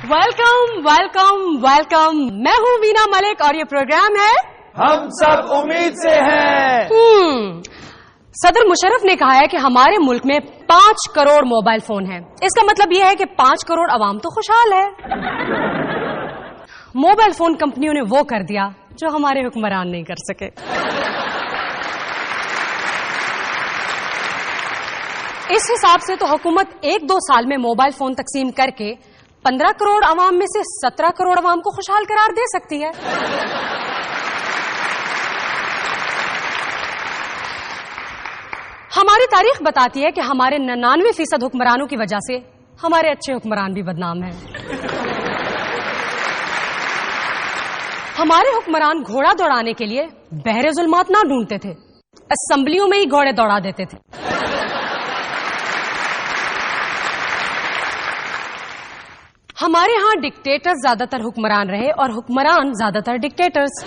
Welcome welcome welcome. मैं हूँ वीना मलिक और ये प्रोग्राम है हम सब उम्मीद से हैं। सदर मुशर्रफ ने कहा है कि हमारे मुल्क में 5 करोड़ मोबाइल फोन हैं। इसका मतलब यह है कि 5 करोड़ अवाम तो खुशहाल है। मोबाइल फोन कंपनियों ने वो कर दिया जो हमारे हुक्मरान नहीं कर सके। इस हिसाब से तो हुकूमत 1-2 साल में मोबाइल फोन तकसीम करके 15 करोड़ अवाम में से 17 करोड़ अवाम को खुशहाल करार दे सकती है। हमारी तारीख बताती है कि हमारे 99% हुक्मरानों की वजह से हमारे अच्छे हुक्मरान भी बदनाम हैं। हमारे हुक्मरान घोड़ा दौड़ाने के लिए बहरे जुल्मात ना ढूंढते थे, असेंबलियों में ही घोड़े दौड़ा देते थे। हमारे यहां डिक्टेटर्स ज्यादातर हुक्मरान रहे और हुक्मरान ज्यादातर डिक्टेटर्स।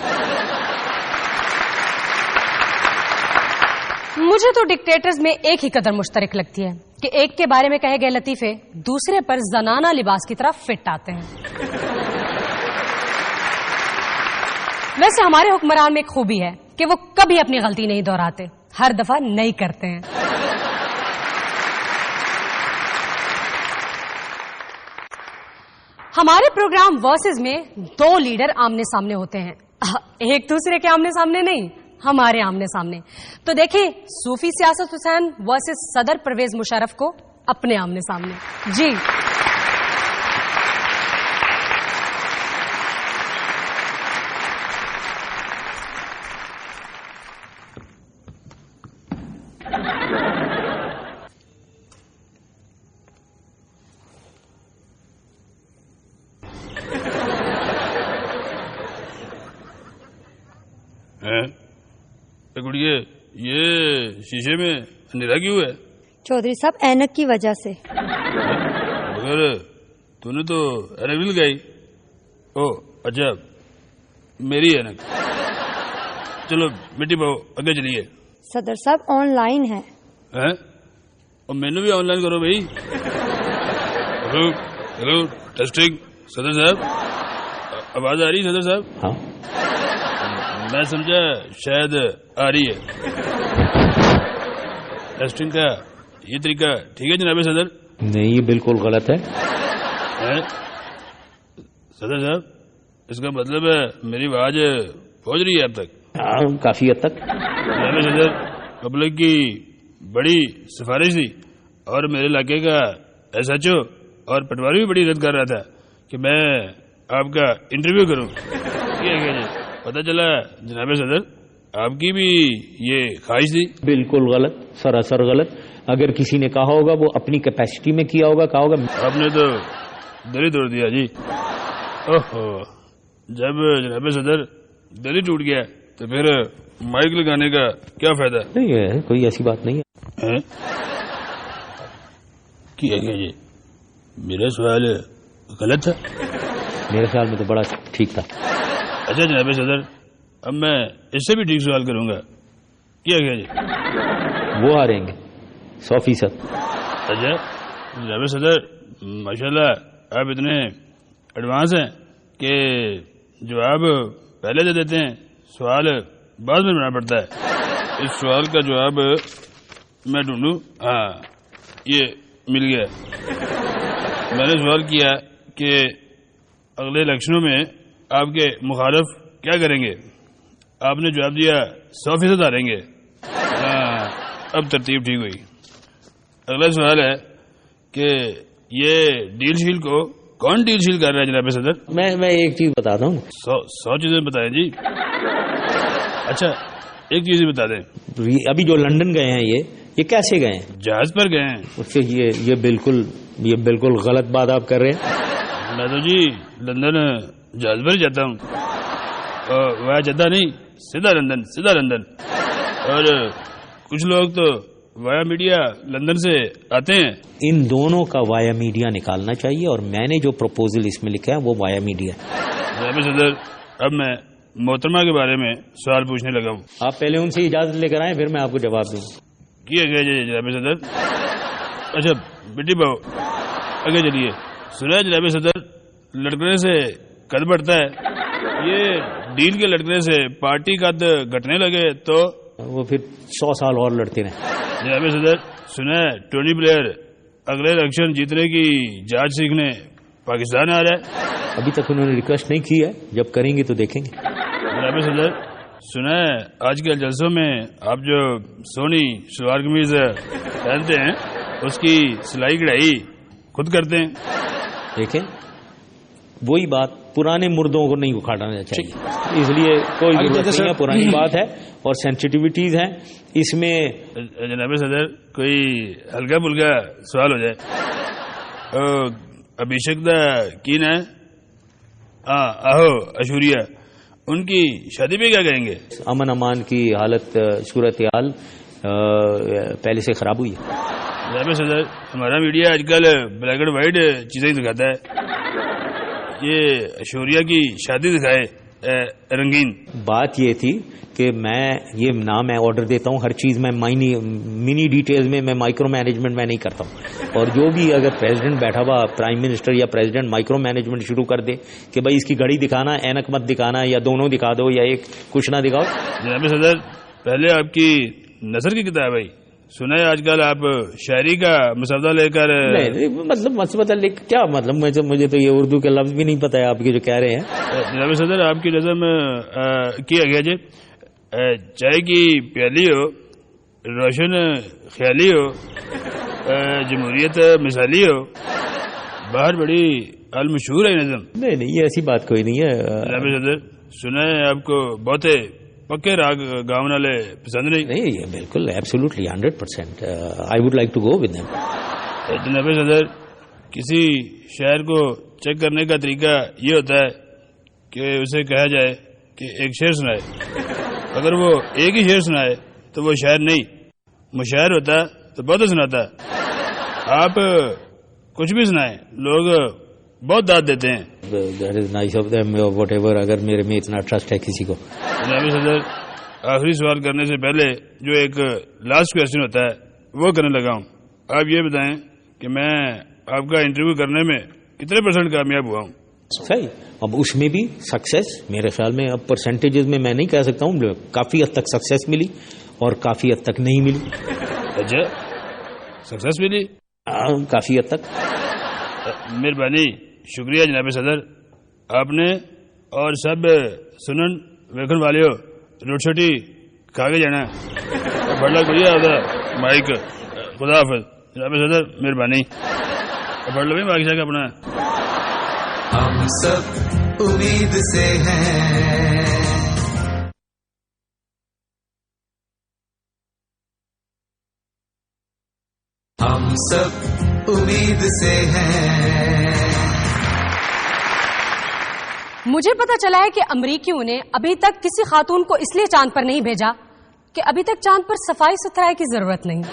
मुझे तो डिक्टेटर्स में एक ही कदर मुश्तरक लगती है कि एक के बारे में कहे गए लतीफे दूसरे पर जनाना लिबास की तरह फिट आते हैं। वैसे हमारे हुक्मरान में एक खूबी है कि वो कभी अपनी गलती नहीं दोहराते, हर दफा नहीं करते हैं। हमारे प्रोग्राम वर्सेस में 2 लीडर आमने सामने होते हैं, एक दूसरे के आमने सामने नहीं, हमारे आमने सामने। तो देखिए सूफी सियासत हुसैन वर्सेस सदर परवेज मुशर्रफ को अपने आमने सामने। जी गुड़िए, ये शीशे में अंधेरा क्यों है? चौधरी साहब ऐनक की वजह से। मगर तूने तो ऐनक भी लगाई। ओ अच्छा, मेरी ऐनक। चलो बेटी बहू आगे चलिए। सदर साहब ऑनलाइन है। हैं? और मैंने भी ऑनलाइन करो भाई। Hello hello testing. सदर साहब आवाज आ रही है? सदर साहब हाँ मैं समझा शायद आ रही है। टेस्टिंग का ये तरीका ठीक है जनाब सदर? नहीं, ये बिल्कुल गलत है। सदर साहब इसका मतलब है मेरी आवाज पहुंच रही है अब तक? हाँ, काफी हद तक। जनाब सदर पब्लिक की बड़ी सिफारिश थी और मेरे इलाके का SHO और पटवारी भी बड़ी इज्जत कर रहा था कि मैं आपका इंटरव्यू करूं। जी पता चला जनाब सदर आपकी भी ये ख्वाहिश थी। बिल्कुल गलत, सरासर गलत। अगर किसी ने कहा होगा वो अपनी कैपेसिटी में किया होगा, कहा होगा। आपने तो दिल ही तोड़ दिया जी। ओहो, जब जनाब सदर दिल ही टूट गया तो फिर माइक लगाने का क्या फायदा? नहीं है, कोई ऐसी बात नहीं है। क्या ये मेरा सवाल गलत था? मेरे ख्याल में तो बड़ा ठीक था। अच्छा जनाब सदर अब मैं इससे भी ठीक सवाल करूंगा। क्या जी? वो आ रहेंगे 100%। अच्छा जनाब सदर माशाल्लाह आप इतने एडवांस हैं कि जवाब पहले दे देते हैं, सवाल बाद में बनाना पड़ता है। इस सवाल का जवाब मैं ढूंढूं। हाँ ये मिल गया। मैंने सवाल किया कि अगले इलेक्शनों में आपके मुखालिफ क्या करेंगे? आपने जवाब दिया 100% हारेंगे। हाँ अब तरतीब ठीक हुई। अगला सवाल है कि ये डील शील को कौन डील शील कर रहा है जनाब सदर? मैं एक चीज बताता हूँ। 100 चीजें बताएं जी। अच्छा एक चीज बता दें, अभी जो लंदन गए हैं ये कैसे गए हैं? जहाज पर गए हैं। उससे ये बिल्कुल गलत बात आप कर रहे हैं। मैं तो जी लंदन जहाज पर जाता हूँ, वह जद्दा नहीं सीधा लंदन। और कुछ लोग तो वाया मीडिया लंदन से आते हैं। इन दोनों का वाया मीडिया निकालना चाहिए और मैंने जो प्रपोजल इसमें लिखा है वो वाया मीडिया। जनाब सदर अब मैं मोहतरमा के बारे में सवाल पूछने लगा हूँ। आप पहले उनसे इजाजत लेकर आए, फिर मैं आपको जवाब दूँ। किया गया जनाब सदर। अच्छा बेटी बहू आगे चलिए। सुना जनाब सदर लड़कने से कद बढ़ता है, ये डील के लड़कने से पार्टी कद घटने लगे तो वो फिर 100 साल और लड़ते रहे। जनाब सदर, सुना है टोनी ब्लेयर अगले इलेक्शन जीतने की जांच सीखने पाकिस्तान आ रहा है। अभी तक उन्होंने रिक्वेस्ट नहीं की है, जब करेंगे तो देखेंगे। जनाब सदर, सुना है आजकल जलसों में आप जो सोनी सलवार कमीज पहनते हैं उसकी सिलाई कढ़ाई खुद करते हैं। देखें, वही बात, पुराने मुर्दों को नहीं उखाड़ना चाहिए, इसलिए कोई जरूरत नहीं है, पुरानी बात है और सेंसिटिविटीज हैं इसमें। जनाब सदर, कोई हल्का फुल्का सवाल हो जाए। अभिषेक दा की ना आहो अशूरिया, उनकी शादी पे क्या कहेंगे? अमन अमान की हालत, सूरत हाल पहले से खराब हुई है। जनाब सदर, हमारा मीडिया आजकल ब्लैक एंड व्हाइट चीजें दिखाता है, ये अशूरिया की शादी दिखाए रंगीन। बात ये थी कि मैं ऑर्डर देता हूँ, हर चीज में मिनी डिटेल्स में, मैं माइक्रो मैनेजमेंट में नहीं करता हूँ। और जो भी अगर प्रेसिडेंट बैठा हुआ, प्राइम मिनिस्टर या प्रेसिडेंट माइक्रो मैनेजमेंट शुरू कर दे कि भाई इसकी घड़ी दिखाना, ऐनक मत दिखाना, या दोनों दिखा दो या एक कुछ ना दिखाओ। जनाब सदर, पहले आपकी नजर की किताब है, सुना है आजकल आप शायरी का मसौदा लेकर। नहीं, मतलब मसौदा लेकर क्या मतलब, मुझे तो ये उर्दू के लफ्ज भी नहीं पता है आपके जो कह रहे हैं। जनाब सदर, आपकी नजर में किया गया जी, चाय की प्याली हो, रोशन ख्याली हो, जमहूरियत मिसाली हो, बाहर बड़ी अलमशहूर है नजम। नहीं, ये ऐसी बात कोई नहीं है। जनाब सदर, सुना है आपको बहुते पक्के राग गाँव वाले पसंद नहीं। ये बिल्कुल absolutely 100%। I would like to go with them. जनाब सदर, किसी शायर को चेक करने का तरीका ये होता है कि उसे कहा जाए कि एक शेर सुनाए, अगर वो एक ही शेर सुनाए तो वो शायर नहीं, मुशायर होता तो बहुत सुनाता। आप कुछ भी सुनाए, लोग बहुत दाद देते हैं। That is nice of them, whatever, अगर मेरे में इतना ट्रस्ट है किसी को। जनाब सदर, आखिरी सवाल करने से पहले जो एक लास्ट क्वेश्चन होता है वो करने लगा हूँ। आप ये बताएं कि मैं आपका इंटरव्यू करने में कितने % कामयाब हुआ हूँ? सही। अब उसमें भी सक्सेस मेरे ख्याल में, अब परसेंटेजेस में मैं नहीं कह सकता हूँ, काफी हद तक सक्सेस मिली और काफी हद तक नहीं मिली। अच्छा, सक्सेस मिली काफी हद तक। मेहरबानी, शुक्रिया जनाब सदर, आपने और सब सुनन वेखन वाले हो रोटी खा के जाना बड़ा बढ़िया होता माइक। खुदा हाफिज जनाब सदर, मेहरबानी। पढ़ लो भी माइक जाके अपना। हम सब उम्मीद से हैं, हम सब उम्मीद से हैं। मुझे पता चला है कि अमरीकियों ने अभी तक किसी खातून को इसलिए चांद पर नहीं भेजा कि अभी तक चांद पर सफाई सुथराई की जरूरत नहीं।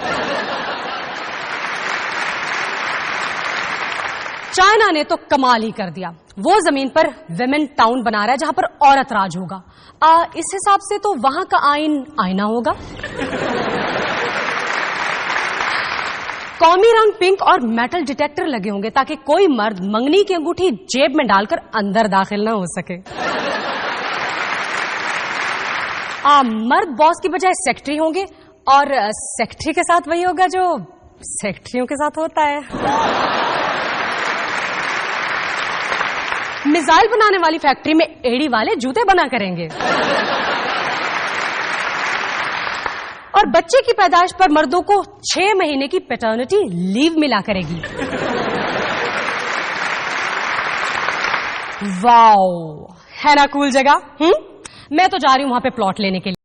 चाइना ने तो कमाल ही कर दिया, वो जमीन पर विमेन टाउन बना रहा है जहां पर औरत राज होगा। इस हिसाब से तो वहां का आईन आईना होगा। कौमी रंग पिंक और मेटल डिटेक्टर लगे होंगे ताकि कोई मर्द मंगनी की अंगूठी जेब में डालकर अंदर दाखिल ना हो सके। मर्द बॉस की बजाय सेक्रेटरी होंगे और सेक्रेटरी के साथ वही होगा जो सेक्रेटरियों के साथ होता है। मिसाइल बनाने वाली फैक्ट्री में एड़ी वाले जूते बना करेंगे और बच्चे की पैदाइश पर मर्दों को 6 महीने की पैटर्निटी लीव मिला करेगी। वाओ, है ना कूल जगह? मैं तो जा रही हूं वहां पे प्लॉट लेने के लिए।